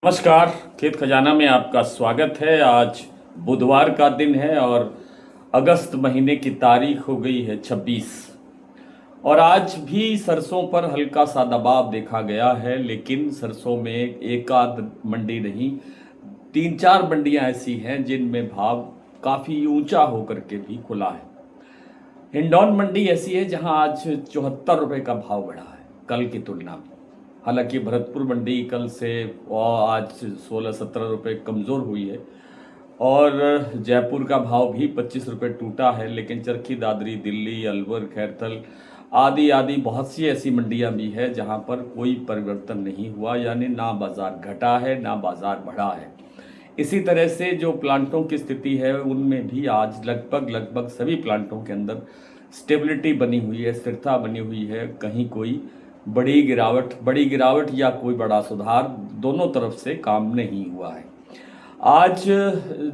नमस्कार। खेत खजाना में आपका स्वागत है। आज बुधवार का दिन है और अगस्त महीने की तारीख हो गई है 26। और आज भी सरसों पर हल्का सा दबाव देखा गया है, लेकिन सरसों में एक आध मंडी नहीं, तीन चार मंडियां ऐसी हैं जिनमें भाव काफ़ी ऊंचा होकर के भी खुला है। हिंडौन मंडी ऐसी है जहां आज 74 रुपये का भाव बढ़ा है कल की तुलना में। हालांकि भरतपुर मंडी कल से आज 16-17 रुपये कमज़ोर हुई है और जयपुर का भाव भी 25 रुपये टूटा है। लेकिन चरखी दादरी, दिल्ली, अलवर, खैरथल आदि आदि बहुत सी ऐसी मंडियां भी है जहां पर कोई परिवर्तन नहीं हुआ, यानी ना बाज़ार घटा है ना बाज़ार बढ़ा है। इसी तरह से जो प्लांटों की स्थिति है उनमें भी आज लगभग सभी प्लांटों के अंदर स्टेबिलिटी बनी हुई है, स्थिरता बनी हुई है। कहीं कोई बड़ी गिरावट या कोई बड़ा सुधार दोनों तरफ से काम नहीं हुआ है। आज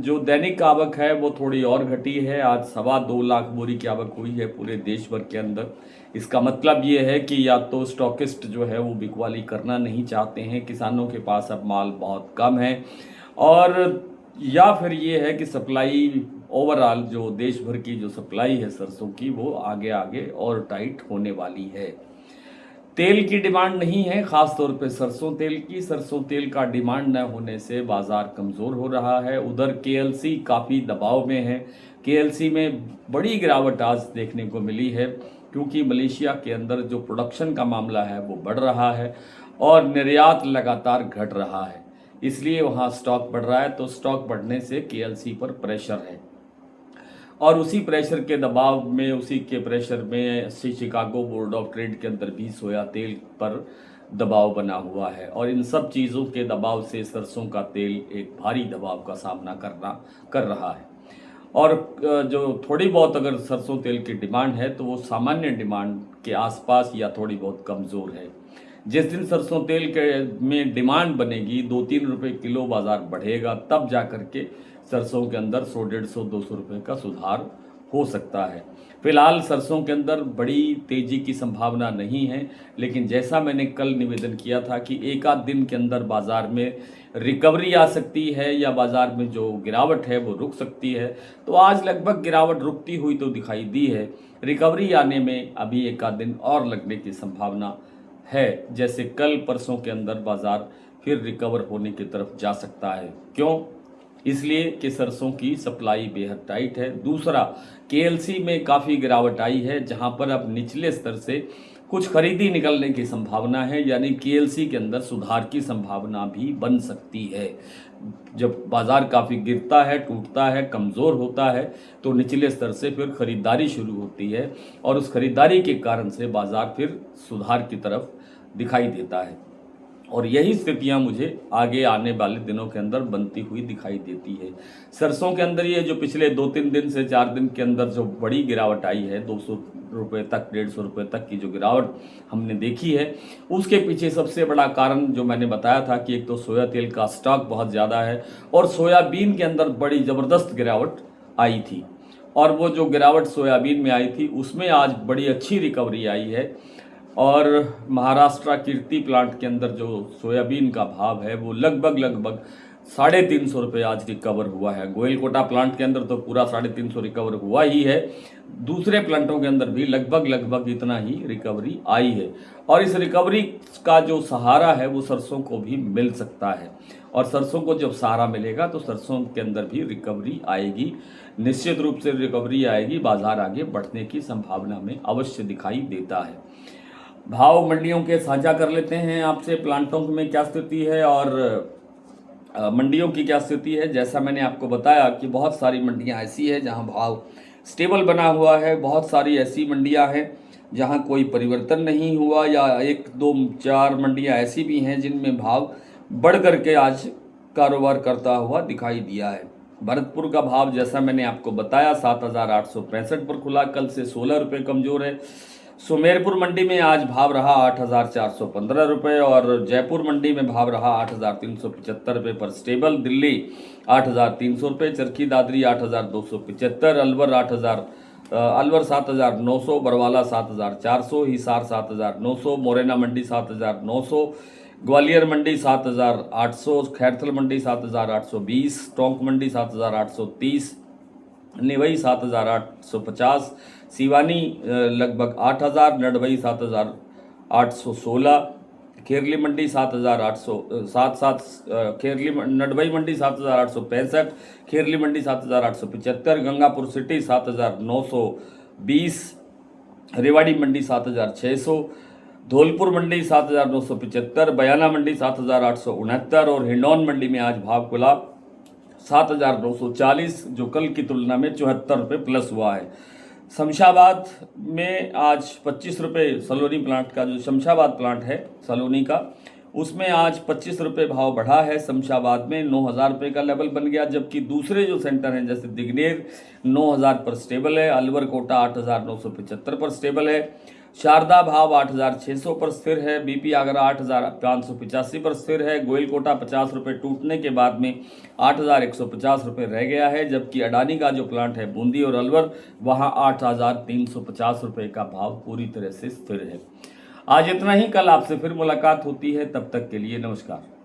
जो दैनिक आवक है वो थोड़ी और घटी है। आज 2.25 लाख बोरी की आवक हुई है पूरे देश भर के अंदर। इसका मतलब ये है कि या तो स्टॉकिस्ट जो है वो बिकवाली करना नहीं चाहते हैं, किसानों के पास अब माल बहुत कम है, और या फिर ये है कि सप्लाई ओवरऑल जो देश भर की जो सप्लाई है सरसों की वो आगे आगे और टाइट होने वाली है। तेल की डिमांड नहीं है, ख़ास तौर पे सरसों तेल की। सरसों तेल का डिमांड न होने से बाज़ार कमज़ोर हो रहा है। उधर केएलसी काफ़ी दबाव में है। केएलसी में बड़ी गिरावट आज देखने को मिली है क्योंकि मलेशिया के अंदर जो प्रोडक्शन का मामला है वो बढ़ रहा है और निर्यात लगातार घट रहा है, इसलिए वहाँ स्टॉक बढ़ रहा है। तो स्टॉक बढ़ने से केएलसी पर प्रेशर है और उसी प्रेशर के दबाव में, उसी के प्रेशर में शिकागो बोर्ड ऑफ ट्रेड के अंदर भी सोया तेल पर दबाव बना हुआ है। और इन सब चीज़ों के दबाव से सरसों का तेल एक भारी दबाव का सामना कर रहा है। और जो थोड़ी बहुत अगर सरसों तेल की डिमांड है तो वो सामान्य डिमांड के आसपास या थोड़ी बहुत कमज़ोर है। जिस दिन सरसों तेल के में डिमांड बनेगी, 2-3 रुपये किलो बाज़ार बढ़ेगा, तब जा कर के सरसों के अंदर 100-150-200 रुपये का सुधार हो सकता है। फिलहाल सरसों के अंदर बड़ी तेज़ी की संभावना नहीं है, लेकिन जैसा मैंने कल निवेदन किया था कि एक आध दिन के अंदर बाज़ार में रिकवरी आ सकती है या बाज़ार में जो गिरावट है वो रुक सकती है, तो आज लगभग गिरावट रुकती हुई तो दिखाई दी है। रिकवरी आने में अभी एक आध दिन और लगने की संभावना है, जैसे कल परसों के अंदर बाज़ार फिर रिकवर होने की तरफ जा सकता है। क्यों? इसलिए कि सरसों की सप्लाई बेहद टाइट है। दूसरा, केएलसी में काफ़ी गिरावट आई है, जहां पर अब निचले स्तर से कुछ खरीदी निकलने की संभावना है, यानी केएलसी के अंदर सुधार की संभावना भी बन सकती है। जब बाज़ार काफ़ी गिरता है, टूटता है, कमज़ोर होता है, तो निचले स्तर से फिर खरीदारी शुरू होती है और उस खरीदारी के कारण से बाज़ार फिर सुधार की तरफ दिखाई देता है। और यही स्थितियां मुझे आगे आने वाले दिनों के अंदर बनती हुई दिखाई देती है। सरसों के अंदर ये जो पिछले 2-3 दिन से 4 दिन के अंदर जो बड़ी गिरावट आई है, 200 रुपये तक, 150 रुपये तक की जो गिरावट हमने देखी है, उसके पीछे सबसे बड़ा कारण जो मैंने बताया था कि एक तो सोया तेल का स्टॉक बहुत ज़्यादा है और सोयाबीन के अंदर बड़ी ज़बरदस्त गिरावट आई थी। और वो जो गिरावट सोयाबीन में आई थी उसमें आज बड़ी अच्छी रिकवरी आई है। और महाराष्ट्र कीर्ति प्लांट के अंदर जो सोयाबीन का भाव है वो लगभग 350 रुपये आज रिकवर हुआ है। गोयलकोटा प्लांट के अंदर तो पूरा 350 रिकवर हुआ ही है। दूसरे प्लांटों के अंदर भी लगभग इतना ही रिकवरी आई है और इस रिकवरी का जो सहारा है वो सरसों को भी मिल सकता है। और सरसों को जब सहारा मिलेगा तो सरसों के अंदर भी रिकवरी आएगी, निश्चित रूप से रिकवरी आएगी। बाजार आगे बढ़ने की संभावना में अवश्य दिखाई देता है। भाव मंडियों के साझा कर लेते हैं आपसे, प्लांटों में क्या स्थिति है और मंडियों की क्या स्थिति है। जैसा मैंने आपको बताया कि बहुत सारी मंडियां ऐसी है जहां भाव स्टेबल बना हुआ है, बहुत सारी ऐसी मंडियां हैं जहां कोई परिवर्तन नहीं हुआ, या 1-2-4 मंडियां ऐसी भी हैं जिनमें भाव बढ़ करके आज कारोबार करता हुआ दिखाई दिया है। भरतपुर का भाव जैसा मैंने आपको बताया 7,865 पर खुला, कल से 16 रुपये कमज़ोर है। सुमेरपुर मंडी में आज भाव रहा 8,415 रुपये और जयपुर मंडी में भाव रहा 8,375 रुपये पर स्टेबल। दिल्ली 8,300 रुपये, चरखी दादरी 8,275, अलवर 7,900, बरवाला 7,400, हिसार 7,900, मोरेना मंडी 7,900, ग्वालियर मंडी 7,800, खैरथल मंडी 7,820, टोंक मंडी 7,830, निवई 7,850, सिवानी लगभग 8,000, नडवई 7,816, खेरली मंडी 7,807, खेरली नडवई मंडी 7,865, खेरली मंडी 7,875, गंगापुर सिटी 7,920, रेवाड़ी मंडी 7,600, धौलपुर मंडी 7,975, बयाना मंडी 7,869 और हिंडौन मंडी में आज भाव खुला 7,940, जो कल की तुलना में 74 रुपये प्लस हुआ है। शमशाबाद में आज 25 रुपये, सलोनी प्लांट का जो शमशाबाद प्लांट है सलोनी का, उसमें आज 25 रुपये भाव बढ़ा है। शमशाबाद में 9,000 रुपये का लेवल बन गया, जबकि दूसरे जो सेंटर हैं जैसे दिग्नेर 9,000 पर स्टेबल है, अलवर कोटा 8,975 पर स्टेबल है, शारदा भाव 8,600 पर स्थिर है, बीपी आगरा 8,585 पर स्थिर है, गोयल कोटा 50 रुपये टूटने के बाद में 8,150 रुपये रह गया है, जबकि अडानी का जो प्लांट है बूंदी और अलवर वहाँ 8,350 रुपये का भाव पूरी तरह से स्थिर है। आज इतना ही, कल आपसे फिर मुलाकात होती है, तब तक के लिए नमस्कार।